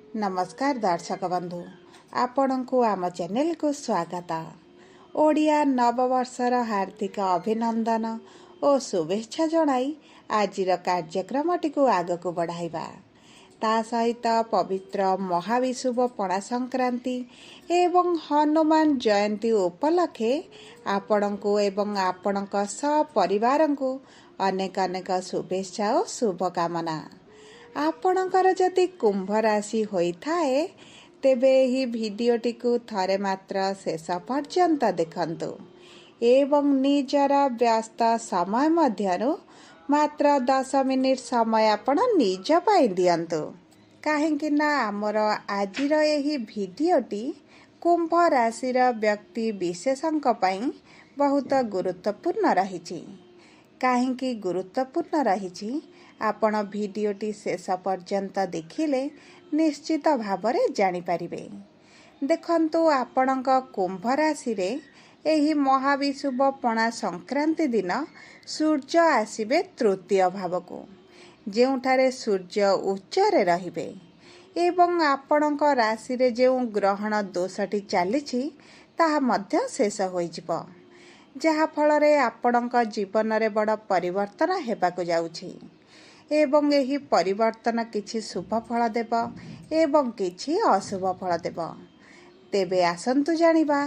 नमस्कार दर्शक बंधु आपण को आम चैनल को स्वागत। ओडिया नववर्षर हार्दिक अभिनंदन और शुभेच्छा जणाई आजिर कार्यक्रमटी को आग को बढ़ाइबा। ता सहित पवित्र महाविषुव पणा संक्रांति एवं हनुमान जयंती उपलक्षे आपण को एवं आपणक सपरिवार को अनेक अनेक शुभेच्छा और शुभकामना। आपणकर जदि कुंभ राशि होइथाए तेबे ही भिडियोटी को थरे मात्र शेष पर्यंत देखंतु एवं निजर व्यस्त समय मध्यरु मात्र 10 मिनिट समय आपण निज पाई दियंतु। काहेकि ना आमर आजिर एही भिडियोटी कुंभ राशिर व्यक्ति विशेषंक पाई बहुत गुरुत्वपूर्ण रहिछि। काहेकि गुरुत्वपूर्ण रहिछि आपण भिडियोटी शेष पर्यंत देखिले निश्चित भावरे जानि पारिबे। देखंतु आपणक कुंभ राशि रे एही महाविषुव पणा संक्रांति दिन सूर्य आसिबे तृतीय भावको, जेउठारे सूर्य उच्चरे रहिबे एवं आपणक राशि रे जेउ ग्रहण दोषटी चालिछि ताहा मध्य शेष होइजिबो, जहा फलरे आपणक जीवन रे बड़ परिवर्तन हेबाको जाउछि एवं एही परिवर्तन किछि शुभ फल देब एवं किछि अशुभ फल देब। तेबे आसंतु जानिबा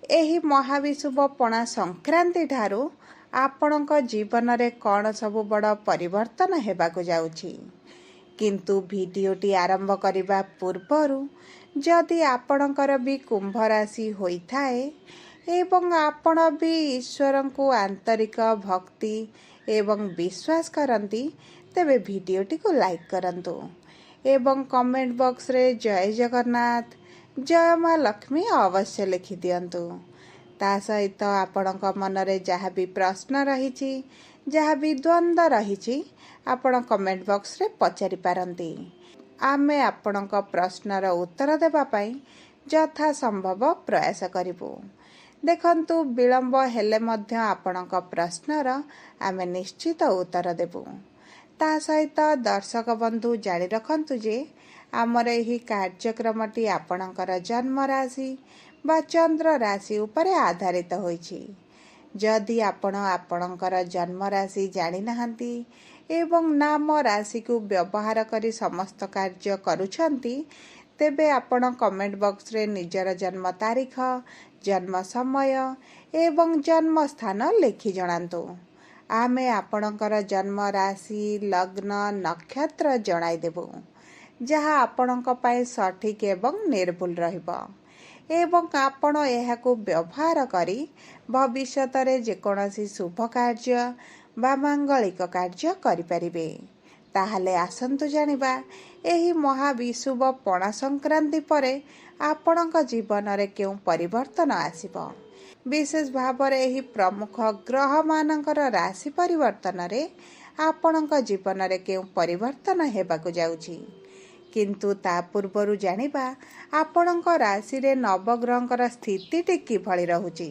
एही महाविषुव पणा संक्रांति ठारू आपणक जीवन रे कौन सबु बड़ परिवर्तन हेबाको जाउछि। किंतु भिडियोटी आरंभ करिबा पूर्वरु जदि आपणकर भी कुंभ राशि होइथाए एवं आपण भी ईश्वर को आंतरिक भक्ति एवं विश्वास करती तेबे भिडियोटी को लाइक करंतु एवं कमेंट बॉक्स रे जय जगन्नाथ जय माँ लक्ष्मी अवश्य लिखि दियंतु। ता सहित आपणक मन रे जहाँ भी प्रश्न रहिछि जहाँ भी द्वंद्व रहिछि आपण कमेंट बॉक्स रे पचारि पारंती। आमे आपणक प्रश्नर उत्तर देबा पई यथा संभव प्रयास करिबु। देखंतु विलंब हेले मध्य आपणक प्रश्नर आमे निश्चित उत्तर देबु। ता सहित दर्शक बंधु जानि रखंतु जे आमर एही कार्यक्रमटी आपणकर जन्म राशि बा चंद्र राशि उपरे आधारित होइछि। जदि आपण आपणकर जन्म राशि जानि नाहंती एवं नाम राशि को व्यवहार करी समस्त कार्य करूछंती तेबे आपण कमेंट बॉक्स रे निजर जन्म तारीख जन्म समय एवं जन्म स्थान लिखि जणांतु। आमे आपणकर जन्म राशि लग्न नक्षत्र जणाई देबु, जहाँ आपणक पाई सठिक एवं निर्भुल रहिबो एवं आपण एहाको व्यवहार करी भविष्यत रे जेकोनोसी शुभ कार्य बा मांगलिक कार्य करि परिबे। ताहले आसंतु जानिबा एही महाविषुव पणा संक्रांति परे आपणक जीवन रे केउ परिवर्तन आसिबो। विशेष भाव रे एही प्रमुख ग्रह मानकर राशि परिवर्तन रे आपणक जीवन रे केउ परिवर्तन हेबाको जाउछि। किंतु ता पूर्वरु जानिबा आपणक राशि रे नवग्रहकर स्थिति किभଳି रहुछि।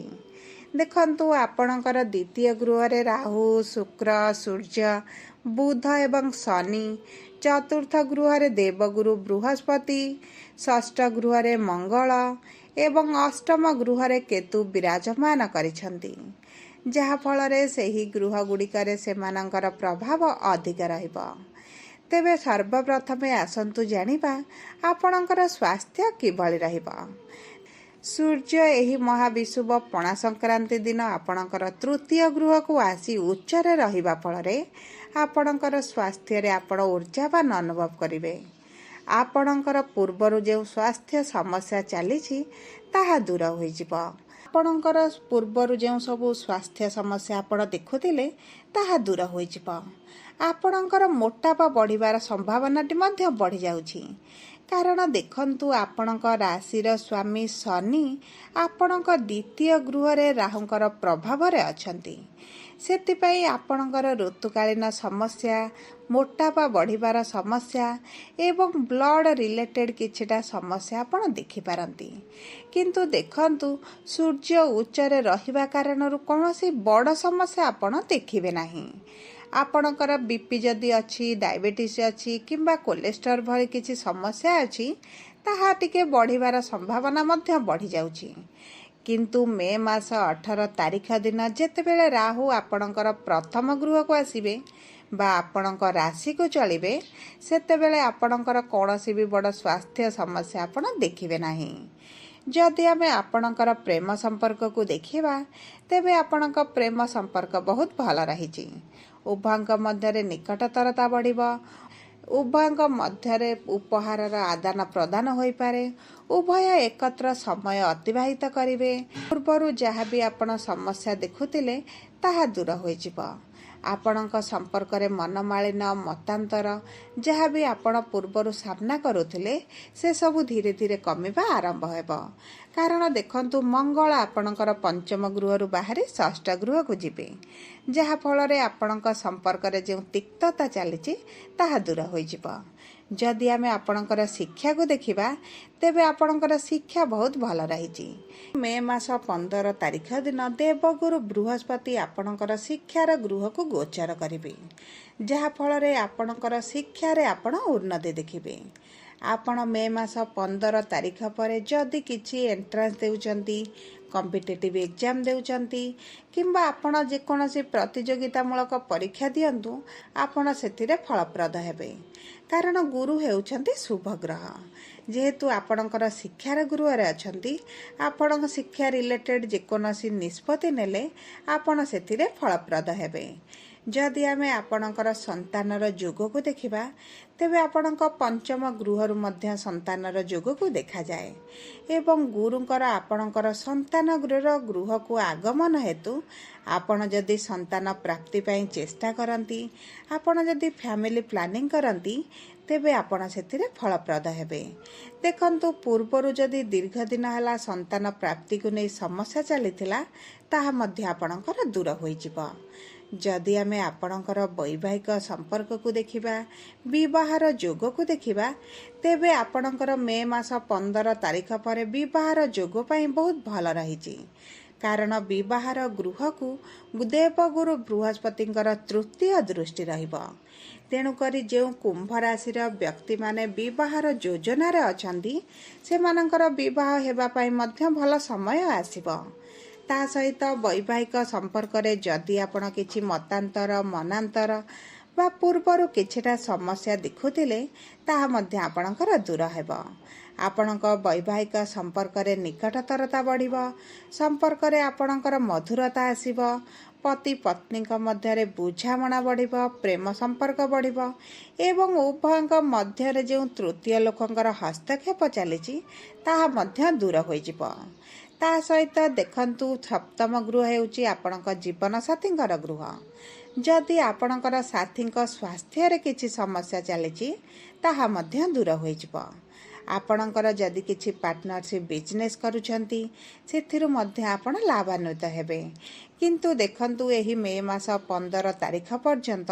देखंतु आपणकर द्वितीय गृह रे राहु शुक्र सूर्य बुध एवं शनि, चतुर्थ गृह रे देवगुरु बृहस्पति, षष्ठ गृह रे मंगल एवं अष्टम गृह रे केतु विराजमान करिसंती, जहा फल रे सेही गृह गुड़िकरे सेमानंकर प्रभाव अधिक रहिबो। तेबे सर्वप्रथमे आसंतु जानिबा आपणकर स्वास्थ्य किभଳି रहिबो। सूर्य एही महाविषुव पणा संक्रांति दिन आपणकर तृतीय गृह को आसी उच्चरे रहिबा फल रे आपणकर स्वास्थ्य रे आपण ऊर्जावान अनुभव करिवे। आपणकर पूर्वरु जे स्वास्थ्य समस्या चलीछि ताहा दूर होइजिबो। आपणकर पूर्वरु जे सब स्वास्थ्य समस्या आपण देखुथिले ताहा दूर होइजिबो। आपणकर मोटापा बढ़िबार संभावनाटी मध्य बढ़ी जाउछि। कारण देखंतु आपणक राशिर स्वामी शनि आपणक द्वितीय गृह रे राहुंकर प्रभाव रे अछंती। सेतिपई आपणकर ऋतुकालीन समस्या मोटापा बढ़िबार समस्या एवं ब्लड रिलेटेड किछिटा समस्या आपण देखि पारंती। किंतु देखंतु सूर्य उच्चरे रहिबा कारणरु कोनोसी बड़ समस्या आपण देखिबे नाही। ଆପଣଙ୍କର ବିପି ଯଦି ଅଛି, ଡାଇବେଟିସ୍ ଅଛି କିମ୍ବା କୋଲେଷ୍ଟ୍ରଲ୍ ଭଳି କିଛି ସମସ୍ୟା ଅଛି, ତାହା ଟିକେ ବଢ଼ିବାର ସମ୍ଭାବନା ମଧ୍ୟ ବଢ଼ିଯାଉଛି। କିନ୍ତୁ ମେ ମାସ 18 ତାରିଖ ଦିନ ଯେତେବେଳେ ରାହୁ ଆପଣଙ୍କର ପ୍ରଥମ ଗୃହକୁ ଆସିବେ ବା ଆପଣଙ୍କ ରାଶିକୁ ଚଳିବେ, ସେତେବେଳେ ଆପଣଙ୍କର କୌଣସି ବି ବଡ଼ ସ୍ୱାସ୍ଥ୍ୟ ସମସ୍ୟା ଆପଣ ଦେଖିବେ ନାହିଁ। ଯଦି ଆମେ ଆପଣଙ୍କର ପ୍ରେମ ସମ୍ପର୍କକୁ ଦେଖିବା, ତେବେ ଆପଣଙ୍କ ପ୍ରେମ ସମ୍ପର୍କ ବହୁତ ଭଲ ରହିଛି। ଉଭୟଙ୍କ ମଧ୍ୟରେ ନିକଟତରତା ବଢ଼ିବ, ଉଭୟଙ୍କ ମଧ୍ୟରେ ଉପହାରର ଆଦାନ ପ୍ରଦାନ ହୋଇପାରେ, ଉଭୟ ଏକତ୍ର ସମୟ ଅତିବାହିତ କରିବେ। ପୂର୍ବରୁ ଯାହା ବି ଆପଣ ସମସ୍ୟା ଦେଖୁଥିଲେ ତାହା ଦୂର ହୋଇଯିବ। ଆପଣଙ୍କ ସମ୍ପର୍କରେ ମନମାଳିନ, ମତାନ୍ତର ଯାହା ବି ଆପଣ ପୂର୍ବରୁ ସାମ୍ନା କରୁଥିଲେ, ସେସବୁ ଧୀରେ ଧୀରେ କମିବା ଆରମ୍ଭ ହେବ। କାରଣ ଦେଖନ୍ତୁ, ମଙ୍ଗଳ ଆପଣଙ୍କର ପଞ୍ଚମ ଗୃହରୁ ବାହାରି ଷଷ୍ଠ ଗୃହକୁ ଯିବେ, ଯାହାଫଳରେ ଆପଣଙ୍କ ସମ୍ପର୍କରେ ଯେଉଁ ତିକ୍ତତା ଚାଲିଛି ତାହା ଦୂର ହୋଇଯିବ। ଯଦି ଆମେ ଆପଣଙ୍କର ଶିକ୍ଷାକୁ ଦେଖିବା, ତେବେ ଆପଣଙ୍କର ଶିକ୍ଷା ବହୁତ ଭଲ ରହିଛି। ମେ ମାସ 15 ତାରିଖ ଦିନ ଦେବଗୁରୁ ବୃହସ୍ପତି ଆପଣଙ୍କର ଶିକ୍ଷାର ଗୃହକୁ ଗୋଚର କରିବେ, ଯାହାଫଳରେ ଆପଣଙ୍କର ଶିକ୍ଷାରେ ଆପଣ ଉନ୍ନତି ଦେଖିବେ। ଆପଣ ମେ ମାସ 15 ତାରିଖ ପରେ ଯଦି କିଛି ଏଣ୍ଟ୍ରାନ୍ସ ଦେଉଛନ୍ତି, କମ୍ପିଟେଟିଭ୍ ଏକ୍ଜାମ୍ ଦେଉଛନ୍ତି କିମ୍ବା ଆପଣ ଯେକୌଣସି ପ୍ରତିଯୋଗିତାମୂଳକ ପରୀକ୍ଷା ଦିଅନ୍ତୁ, ଆପଣ ସେଥିରେ ଫଳପ୍ରଦ ହେବେ। କାରଣ ଗୁରୁ ହେଉଛନ୍ତି ଶୁଭ ଗ୍ରହ। ଯେହେତୁ ଆପଣଙ୍କର ଶିକ୍ଷାର ଗୃହରେ ଅଛନ୍ତି, ଆପଣଙ୍କ ଶିକ୍ଷା ରିଲେଟେଡ୍ ଯେକୌଣସି ନିଷ୍ପତ୍ତି ନେଲେ ଆପଣ ସେଥିରେ ଫଳପ୍ରଦ ହେବେ। ଯଦି ଆମେ ଆପଣଙ୍କର ସନ୍ତାନର ଯୋଗକୁ ଦେଖିବା, ତେବେ ଆପଣଙ୍କ ପଞ୍ଚମ ଗୃହରୁ ମଧ୍ୟ ସନ୍ତାନର ଯୋଗକୁ ଦେଖାଯାଏ ଏବଂ ଗୁରୁଙ୍କର ଆପଣଙ୍କର ସନ୍ତାନ ଗୃହକୁ ଆଗମନ ହେତୁ ଆପଣ ଯଦି ସନ୍ତାନ ପ୍ରାପ୍ତି ପାଇଁ ଚେଷ୍ଟା କରନ୍ତି, ଆପଣ ଯଦି ଫ୍ୟାମିଲି ପ୍ଲାନିଂ କରନ୍ତି, ତେବେ ଆପଣ ସେଥିରେ ଫଳପ୍ରଦ ହେବେ। ଦେଖନ୍ତୁ, ପୂର୍ବରୁ ଯଦି ଦୀର୍ଘ ଦିନ ହେଲା ସନ୍ତାନ ପ୍ରାପ୍ତିକୁ ନେଇ ସମସ୍ୟା ଚାଲିଥିଲା, ତାହା ମଧ୍ୟ ଆପଣଙ୍କର ଦୂର ହୋଇଯିବ। ଯଦି ଆମେ ଆପଣଙ୍କର ବୈବାହିକ ସମ୍ପର୍କକୁ ଦେଖିବା, ବିବାହର ଯୋଗକୁ ଦେଖିବା, ତେବେ ଆପଣଙ୍କର ମେ ମାସ 15 ତାରିଖ ପରେ ବିବାହର ଯୋଗ ପାଇଁ ବହୁତ ଭଲ ରହିଛି। କାରଣ ବିବାହର ଗୃହକୁ ଦେବଗୁରୁ ବୃହସ୍ପତିଙ୍କର ତୃତୀୟ ଦୃଷ୍ଟି ରହିବ। ତେଣୁକରି ଯେଉଁ କୁମ୍ଭ ରାଶିର ବ୍ୟକ୍ତିମାନେ ବିବାହର ଯୋଜନାରେ ଅଛନ୍ତି, ସେମାନଙ୍କର ବିବାହ ହେବା ପାଇଁ ମଧ୍ୟ ଭଲ ସମୟ ଆସିବ। ତା ସହିତ ବୈବାହିକ ସମ୍ପର୍କରେ ଯଦି ଆପଣ କିଛି ମତାନ୍ତର, ମନାନ୍ତର ବା ପୂର୍ବରୁ କିଛିଟା ସମସ୍ୟା ଦେଖୁଥିଲେ, ତାହା ମଧ୍ୟ ଆପଣଙ୍କର ଦୂର ହେବ। ଆପଣଙ୍କ ବୈବାହିକ ସମ୍ପର୍କରେ ନିକଟତରତା ବଢ଼ିବ, ସମ୍ପର୍କରେ ଆପଣଙ୍କର ମଧୁରତା ଆସିବ, ପତି ପତ୍ନୀଙ୍କ ମଧ୍ୟରେ ବୁଝାମଣା ବଢ଼ିବ, ପ୍ରେମ ସମ୍ପର୍କ ବଢ଼ିବ ଏବଂ ଉଭୟଙ୍କ ମଧ୍ୟରେ ଯେଉଁ ତୃତୀୟ ଲୋକଙ୍କର ହସ୍ତକ୍ଷେପ ଚାଲିଛି, ତାହା ମଧ୍ୟ ଦୂର ହୋଇଯିବ। ତା ସହିତ ଦେଖନ୍ତୁ, ସପ୍ତମ ଗୃହ ହେଉଛି ଆପଣଙ୍କ ଜୀବନସାଥୀଙ୍କର ଗୃହ। ଯଦି ଆପଣଙ୍କର ସାଥୀଙ୍କ ସ୍ୱାସ୍ଥ୍ୟରେ କିଛି ସମସ୍ୟା ଚାଲିଛି, ତାହା ମଧ୍ୟ ଦୂର ହୋଇଯିବ। ଆପଣଙ୍କର ଯଦି କିଛି ପାର୍ଟନରସିପ୍ ବିଜନେସ୍ କରୁଛନ୍ତି, ସେଥିରୁ ମଧ୍ୟ ଆପଣ ଲାଭାନ୍ୱିତ ହେବେ। କିନ୍ତୁ ଦେଖନ୍ତୁ, ଏହି ମେ ମାସ 15 ତାରିଖ ପର୍ଯ୍ୟନ୍ତ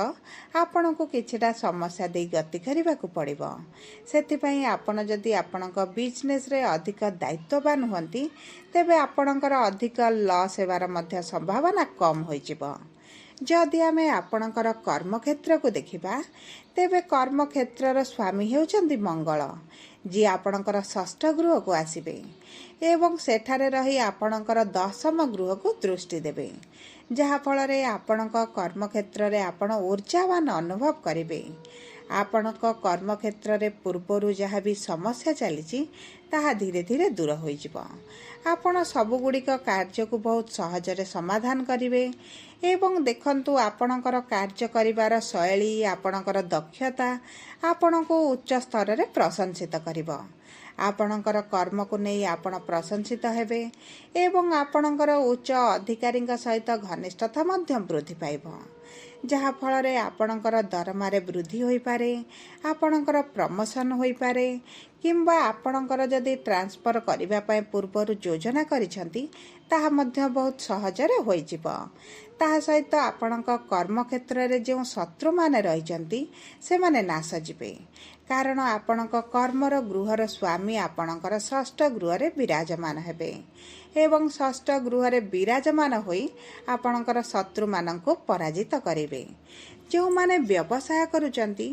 ଆପଣଙ୍କୁ କିଛିଟା ସମସ୍ୟା ଦେଇ ଗତି କରିବାକୁ ପଡ଼ିବ। ସେଥିପାଇଁ ଆପଣ ଯଦି ଆପଣଙ୍କ ବିଜନେସ୍ରେ ଅଧିକ ଦାୟିତ୍ୱବାନ ହୁଅନ୍ତି, ତେବେ ଆପଣଙ୍କର ଅଧିକ ଲସ୍ ହେବାର ମଧ୍ୟ ସମ୍ଭାବନା କମ୍ ହୋଇଯିବ। ଯଦି ଆମେ ଆପଣଙ୍କର କର୍ମକ୍ଷେତ୍ରକୁ ଦେଖିବା, ତେବେ କର୍ମକ୍ଷେତ୍ରର ସ୍ୱାମୀ ହେଉଛନ୍ତି ମଙ୍ଗଳ, ଯିଏ ଆପଣଙ୍କର ଷଷ୍ଠ ଗୃହକୁ ଆସିବେ ଏବଂ ସେଠାରେ ରହି ଆପଣଙ୍କର 10ମ ଗୃହକୁ ଦୃଷ୍ଟି ଦେବେ, ଯାହାଫଳରେ ଆପଣଙ୍କ କର୍ମକ୍ଷେତ୍ରରେ ଆପଣ ଊର୍ଜାବାନ ଅନୁଭବ କରିବେ। ଆପଣଙ୍କ କର୍ମକ୍ଷେତ୍ରରେ ପୂର୍ବରୁ ଯାହା ବି ସମସ୍ୟା ଚାଲିଛି, ତାହା ଧୀରେ ଧୀରେ ଦୂର ହୋଇଯିବ। ଆପଣ ସବୁଗୁଡ଼ିକ କାର୍ଯ୍ୟକୁ ବହୁତ ସହଜରେ ସମାଧାନ କରିବେ ଏବଂ ଦେଖନ୍ତୁ, ଆପଣଙ୍କର କାର୍ଯ୍ୟ କରିବାର ଶୈଳୀ, ଆପଣଙ୍କର ଦକ୍ଷତା ଆପଣଙ୍କୁ ଉଚ୍ଚ ସ୍ତରରେ ପ୍ରଶଂସିତ କରିବ। ଆପଣଙ୍କର କର୍ମକୁ ନେଇ ଆପଣ ପ୍ରଶଂସିତ ହେବେ ଏବଂ ଆପଣଙ୍କର ଉଚ୍ଚ ଅଧିକାରୀଙ୍କ ସହିତ ଘନିଷ୍ଠତା ମଧ୍ୟ ବୃଦ୍ଧି ପାଇବ, ଯାହାଫଳରେ ଆପଣଙ୍କର ଦରମାରେ ବୃଦ୍ଧି ହୋଇପାରେ, ଆପଣଙ୍କର ପ୍ରମୋସନ୍ ହୋଇପାରେ କିମ୍ବା ଆପଣଙ୍କର ଯଦି ଟ୍ରାନ୍ସଫର କରିବା ପାଇଁ ପୂର୍ବରୁ ଯୋଜନା କରିଛନ୍ତି, ତାହା ମଧ୍ୟ ବହୁତ ସହଜରେ ହୋଇଯିବ। ତାହା ସହିତ ଆପଣଙ୍କ କର୍ମକ୍ଷେତ୍ରରେ ଯେଉଁ ଶତ୍ରୁମାନେ ରହିଛନ୍ତି, ସେମାନେ ନାଶ ଯିବେ। କାରଣ ଆପଣଙ୍କ କର୍ମର ଗୃହର ସ୍ୱାମୀ ଆପଣଙ୍କର ଷଷ୍ଠ ଗୃହରେ ବିରାଜମାନ ହେବେ ଏବଂ ଷଷ୍ଠ ଗୃହରେ ବିରାଜମାନ ହୋଇ ଆପଣଙ୍କର ଶତ୍ରୁମାନଙ୍କୁ ପରାଜିତ କରିବେ। ଯେଉଁମାନେ ବ୍ୟବସାୟ କରୁଛନ୍ତି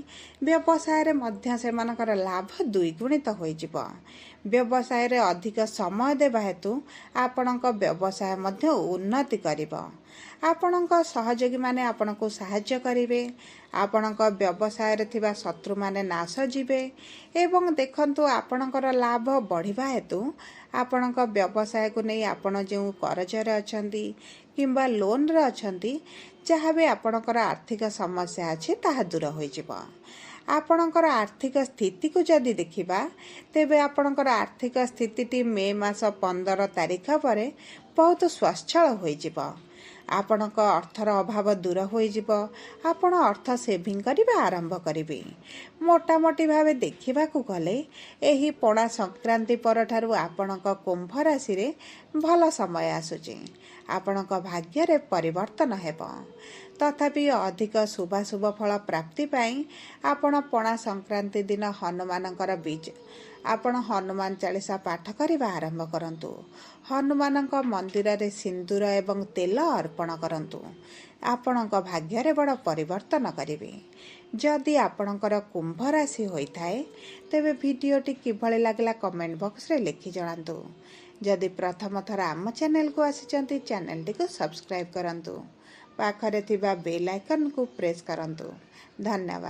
ବ୍ୟବସାୟରେ ମଧ୍ୟ ସେମାନଙ୍କର ଲାଭ ଦ୍ୱିଗୁଣିତ ହୋଇଯିବ। ବ୍ୟବସାୟରେ ଅଧିକ ସମୟ ଦେବା ହେତୁ ଆପଣଙ୍କ ବ୍ୟବସାୟ ମଧ୍ୟ ଉନ୍ନତି କରିବ। ଆପଣଙ୍କ ସହଯୋଗୀମାନେ ଆପଣଙ୍କୁ ସାହାଯ୍ୟ କରିବେ। ଆପଣଙ୍କ ବ୍ୟବସାୟରେ ଥିବା ଶତ୍ରୁମାନେ ନାଶ ଯିବେ ଏବଂ ଦେଖନ୍ତୁ ଆପଣଙ୍କର ଲାଭ ବଢ଼ିବା ହେତୁ ଆପଣଙ୍କ ବ୍ୟବସାୟକୁ ନେଇ ଆପଣ ଯେଉଁ କରଜରେ ଅଛନ୍ତି କିମ୍ବା ଲୋନ୍ରେ ଅଛନ୍ତି, ଯାହା ବି ଆପଣଙ୍କର ଆର୍ଥିକ ସମସ୍ୟା ଅଛି ତାହା ଦୂର ହୋଇଯିବ। ଆପଣଙ୍କର ଆର୍ଥିକ ସ୍ଥିତିକୁ ଯଦି ଦେଖିବା, ତେବେ ଆପଣଙ୍କର ଆର୍ଥିକ ସ୍ଥିତିଟି ମେ ମାସ 15 ତାରିଖ ପରେ ବହୁତ ସ୍ୱଚ୍ଛଳ ହୋଇଯିବ। ଆପଣଙ୍କ ଅର୍ଥର ଅଭାବ ଦୂର ହୋଇଯିବ। ଆପଣ ଅର୍ଥ ସେଭିଂ କରିବା ଆରମ୍ଭ କରିବେ। ମୋଟାମୋଟି ଭାବେ ଦେଖିବାକୁ ଗଲେ ଏହି ପଣା ସଂକ୍ରାନ୍ତି ପରଠାରୁ ଆପଣଙ୍କ କୁମ୍ଭ ରାଶିରେ ଭଲ ସମୟ ଆସୁଛି। ଆପଣଙ୍କ ଭାଗ୍ୟରେ ପରିବର୍ତ୍ତନ ହେବ। ତଥାପି ଅଧିକ ଶୁଭାଶୁଭ ଫଳ ପ୍ରାପ୍ତି ପାଇଁ ଆପଣ ପଣା ସଂକ୍ରାନ୍ତି ଦିନ ଆପଣ ହନୁମାନ ଚାଳିଶା ପାଠ କରିବା ଆରମ୍ଭ କରନ୍ତୁ। ହନୁମାନଙ୍କ ମନ୍ଦିରରେ ସିନ୍ଦୁର ଏବଂ ତେଲ ଅର୍ପଣ କରନ୍ତୁ। ଆପଣଙ୍କ ଭାଗ୍ୟରେ ବଡ଼ ପରିବର୍ତ୍ତନ କରିବେ। ଯଦି ଆପଣଙ୍କର କୁମ୍ଭ ରାଶି ହୋଇଥାଏ, ତେବେ ଭିଡ଼ିଓଟି କିଭଳି ଲାଗିଲା କମେଣ୍ଟ ବକ୍ସରେ ଲେଖି ଜଣାନ୍ତୁ। ଯଦି ପ୍ରଥମ ଥର ଆମ ଚ୍ୟାନେଲକୁ ଆସିଛନ୍ତି, ଚ୍ୟାନେଲଟିକୁ ସବସ୍କ୍ରାଇବ୍ କରନ୍ତୁ। ପାଖରେ ଥିବା ବେଲ୍ ଆଇକନ୍କୁ ପ୍ରେସ୍ କରନ୍ତୁ। ଧନ୍ୟବାଦ।